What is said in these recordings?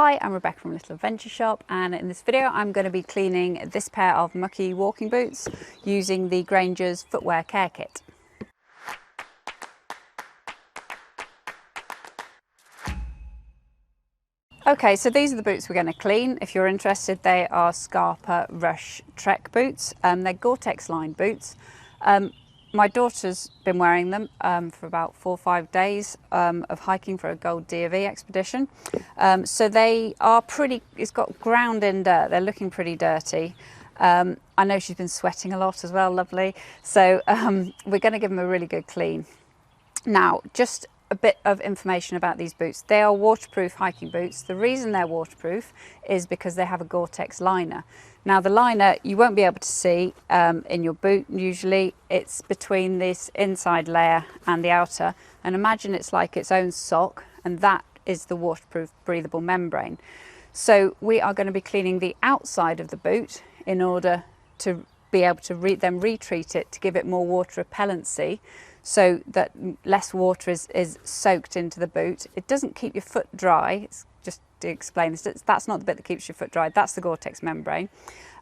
Hi, I'm Rebecca from Little Adventure Shop, and in this video I'm going to be cleaning this pair of mucky walking boots using the Grangers Footwear Care Kit. Okay, so these are the boots we're going to clean. If you're interested, they are Scarpa Rush Trek boots. They're Gore-Tex lined boots. My daughter's been wearing them for about 4 or 5 days of hiking for a Gold DOV expedition. So they are pretty, it's got ground in dirt. They're looking pretty dirty. I know she's been sweating a lot as well, lovely. So we're going to give them a really good clean. Now, just a bit of information about these boots. They are waterproof hiking boots. The reason they're waterproof is because they have a Gore-Tex liner. Now the liner you won't be able to see in your boot usually. It's between this inside layer and the outer, and imagine it's like its own sock, and that is the waterproof breathable membrane. So we are going to be cleaning the outside of the boot in order to be able to then retreat it to give it more water repellency, so that less water is soaked into the boot. It doesn't keep your foot dry. It's just to explain this, that's not the bit that keeps your foot dry, that's the Gore-Tex membrane.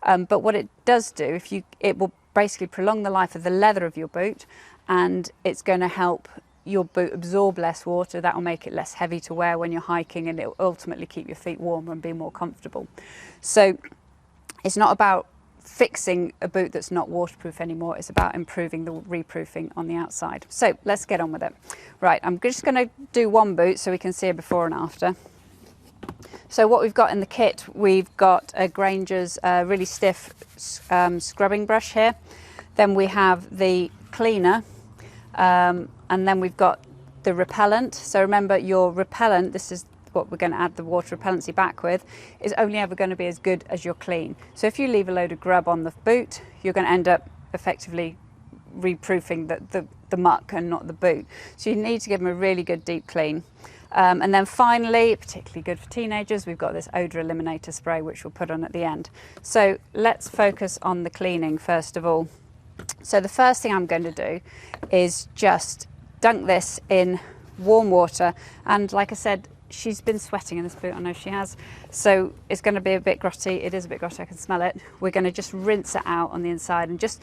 But what it does do, it will basically prolong the life of the leather of your boot, and it's going to help your boot absorb less water. That will make it less heavy to wear when you're hiking, and it will ultimately keep your feet warmer and be more comfortable. So it's not about fixing a boot that's not waterproof anymore, it's about improving the reproofing on the outside. So let's get on with it. Right, I'm just going to do one boot so we can see a before and after. So what we've got in the kit, we've got a Grangers really stiff scrubbing brush here. Then we have the cleaner, and then we've got the repellent. So remember, your repellent, this is what we're going to add the water repellency back with, is only ever going to be as good as your clean. So if you leave a load of grub on the boot, you're going to end up effectively reproofing the muck and not the boot. So you need to give them a really good deep clean. And then finally, particularly good for teenagers, we've got this Odour Eliminator spray, which we'll put on at the end. So let's focus on the cleaning first of all. So the first thing I'm going to do is just dunk this in warm water, and like I said, she's been sweating in this boot, I know she has, so it's going to be a bit grotty. It is a bit grotty, I can smell it. We're going to just rinse it out on the inside, and just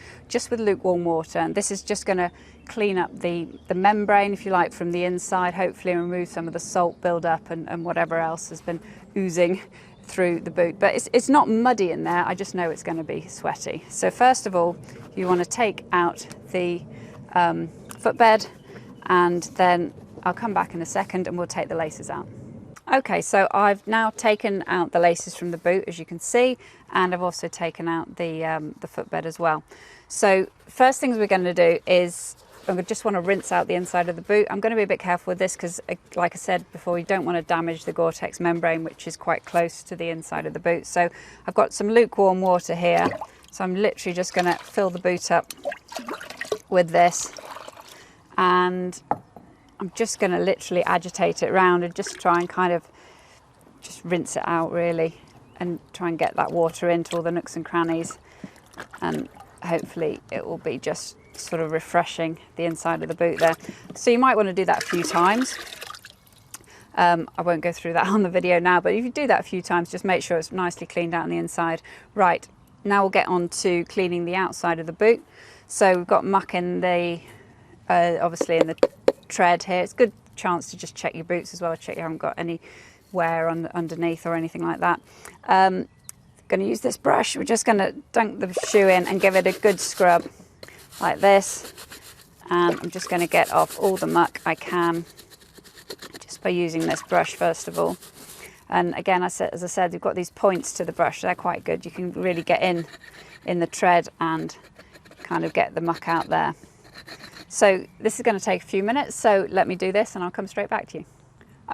with lukewarm water, and this is just going to clean up the membrane, if you like, from the inside, hopefully remove some of the salt build-up and whatever else has been oozing through the boot. But it's not muddy in there, I just know it's going to be sweaty. So first of all, you want to take out the footbed, and then I'll come back in a second and we'll take the laces out. Okay, so I've now taken out the laces from the boot, as you can see, and I've also taken out the footbed as well. So first things we're going to do is I just want to rinse out the inside of the boot. I'm going to be a bit careful with this because, like I said before, we don't want to damage the Gore-Tex membrane, which is quite close to the inside of the boot. So I've got some lukewarm water here, so I'm literally just going to fill the boot up with this, and I'm just going to literally agitate it around and just try and kind of just rinse it out really, and try and get that water into all the nooks and crannies, and hopefully it will be just sort of refreshing the inside of the boot there. So you might want to do that a few times. I won't go through that on the video now, but if you do that a few times, just make sure it's nicely cleaned out on the inside. Right, now we'll get on to cleaning the outside of the boot. So we've got muck in the, obviously in the tread here. It's a good chance to just check your boots as well, check you haven't got any wear underneath or anything like that. Going to use this brush. We're just going to dunk the shoe in and give it a good scrub like this, and I'm just going to get off all the muck I can just by using this brush first of all. And again, as I said, we've got these points to the brush, they're quite good. You can really get in the tread and kind of get the muck out there. So this is going to take a few minutes, so let me do this and I'll come straight back to you.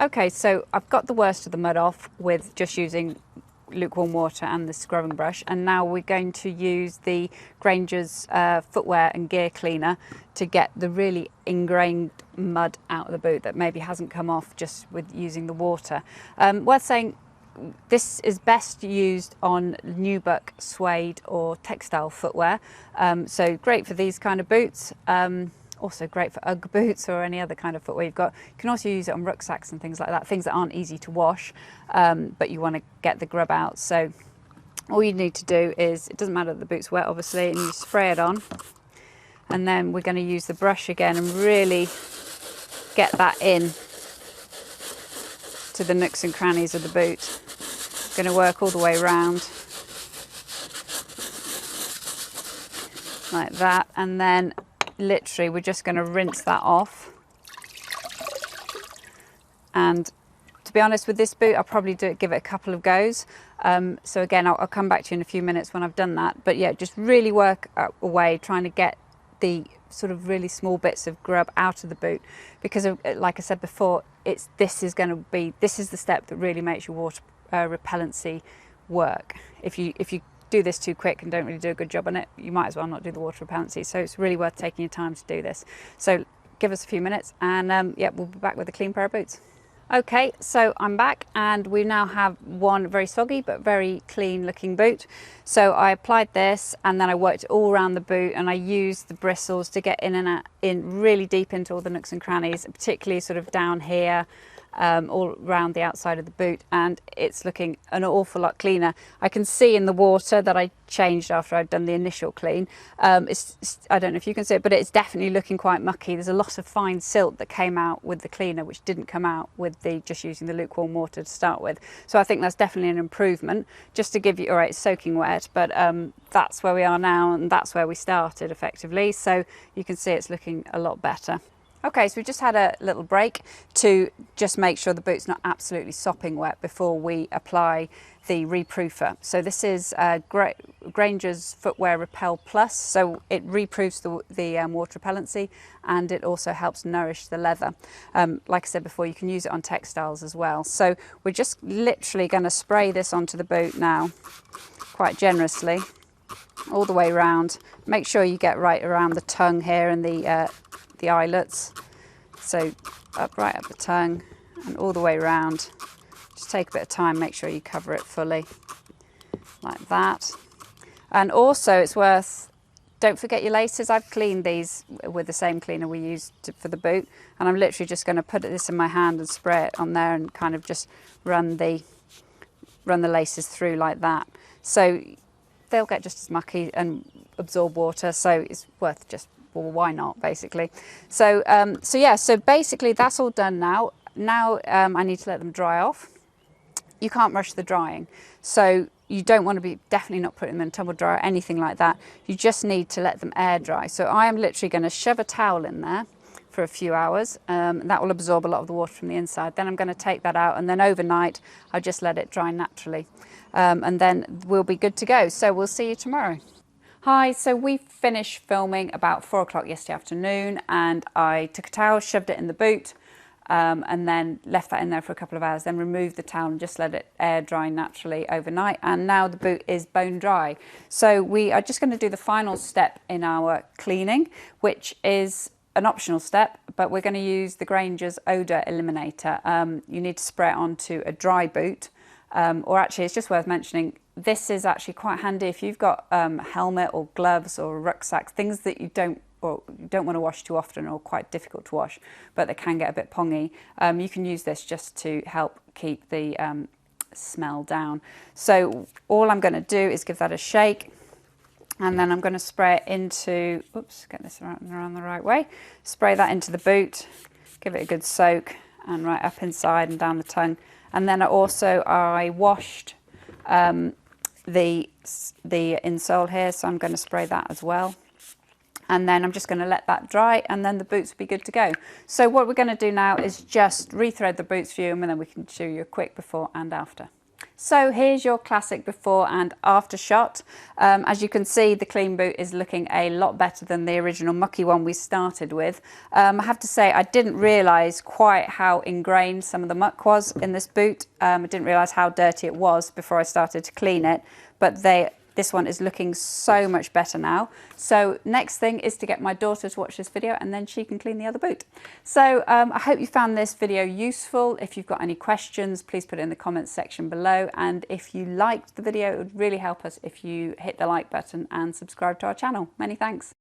Okay, so I've got the worst of the mud off with just using lukewarm water and the scrubbing brush, and now we're going to use the Grangers Footwear and Gear Cleaner to get the really ingrained mud out of the boot that maybe hasn't come off just with using the water. Worth saying, this is best used on nubuck, suede or textile footwear, so great for these kind of boots. Also great for Ugg boots or any other kind of footwear you've got. You can also use it on rucksacks and things like that, things that aren't easy to wash, but you want to get the grub out. So all you need to do is, it doesn't matter that the boot's wet obviously, and you spray it on, and then we're going to use the brush again and really get that in to the nooks and crannies of the boot. Going to work all the way around like that, and then literally we're just going to rinse that off. And to be honest with this boot, I'll probably give it a couple of goes. So again, I'll come back to you in a few minutes when I've done that. But yeah, just really work away trying to get the sort of really small bits of grub out of the boot, because like I said before, this is the step that really makes your water repellency work. If you do this too quick and don't really do a good job on it, you might as well not do the water repellency. So it's really worth taking your time to do this. So give us a few minutes, and yeah, we'll be back with a clean pair of boots. Okay, so I'm back, and we now have one very soggy but very clean looking boot. So I applied this, and then I worked all around the boot, and I used the bristles to get in really deep into all the nooks and crannies, particularly sort of down here, all around the outside of the boot, and it's looking an awful lot cleaner. I can see in the water that I changed after I'd done the initial clean. I don't know if you can see it, but it's definitely looking quite mucky. There's a lot of fine silt that came out with the cleaner, which didn't come out with just using the lukewarm water to start with. So I think that's definitely an improvement. Just to give you, all right, it's soaking wet, but that's where we are now, and that's where we started effectively. So you can see it's looking a lot better. Okay, so we just had a little break to just make sure the boot's not absolutely sopping wet before we apply the reproofer. So this is Grangers Footwear Repel Plus. So it reproofs the water repellency, and it also helps nourish the leather. Like I said before, you can use it on textiles as well. So we're just literally going to spray this onto the boot now, quite generously, all the way around. Make sure you get right around the tongue here and the eyelets, so right up the tongue and all the way around. Just take a bit of time, make sure you cover it fully like that. And also it's worth, don't forget your laces. I've cleaned these with the same cleaner we used for the boot, and I'm literally just going to put this in my hand and spray it on there and kind of just run the laces through like that. So they'll get just as mucky and absorb water, so it's worth just, well, why not, basically. So yeah, so basically that's all done now. Now I need to let them dry off. You can't rush the drying, so you don't want to be definitely not putting them in a tumble dryer or anything like that. You just need to let them air dry. So I am literally going to shove a towel in there for a few hours, and that will absorb a lot of the water from the inside. Then I'm going to take that out, and then overnight I just let it dry naturally, and then we'll be good to go. So we'll see you tomorrow. Hi, so we finished filming about 4 o'clock yesterday afternoon, and I took a towel, shoved it in the boot, and then left that in there for a couple of hours, then removed the towel and just let it air dry naturally overnight, and now the boot is bone dry. So we are just going to do the final step in our cleaning, which is an optional step, but we're going to use the Grangers Odour Eliminator. You need to spray it onto a dry boot, or actually it's just worth mentioning, this is actually quite handy if you've got a helmet or gloves or rucksack, things that you don't want to wash too often or quite difficult to wash, but they can get a bit pongy. You can use this just to help keep the smell down. So all I'm going to do is give that a shake, and then I'm going to spray it into, oops, get this around the right way, spray that into the boot, give it a good soak, and right up inside and down the tongue. And then I washed the insole here, so I'm going to spray that as well, and then I'm just going to let that dry, and then the boots will be good to go. So what we're going to do now is just rethread the boots for you, and then we can show you a quick before and after. So here's your classic before and after shot. As you can see, the clean boot is looking a lot better than the original mucky one we started with. I have to say, I didn't realise quite how ingrained some of the muck was in this boot. I didn't realise how dirty it was before I started to clean it, but this one is looking so much better now. So next thing is to get my daughter to watch this video, and then she can clean the other boot. So I hope you found this video useful. If you've got any questions, please put it in the comments section below. And if you liked the video, it would really help us if you hit the like button and subscribe to our channel. Many thanks.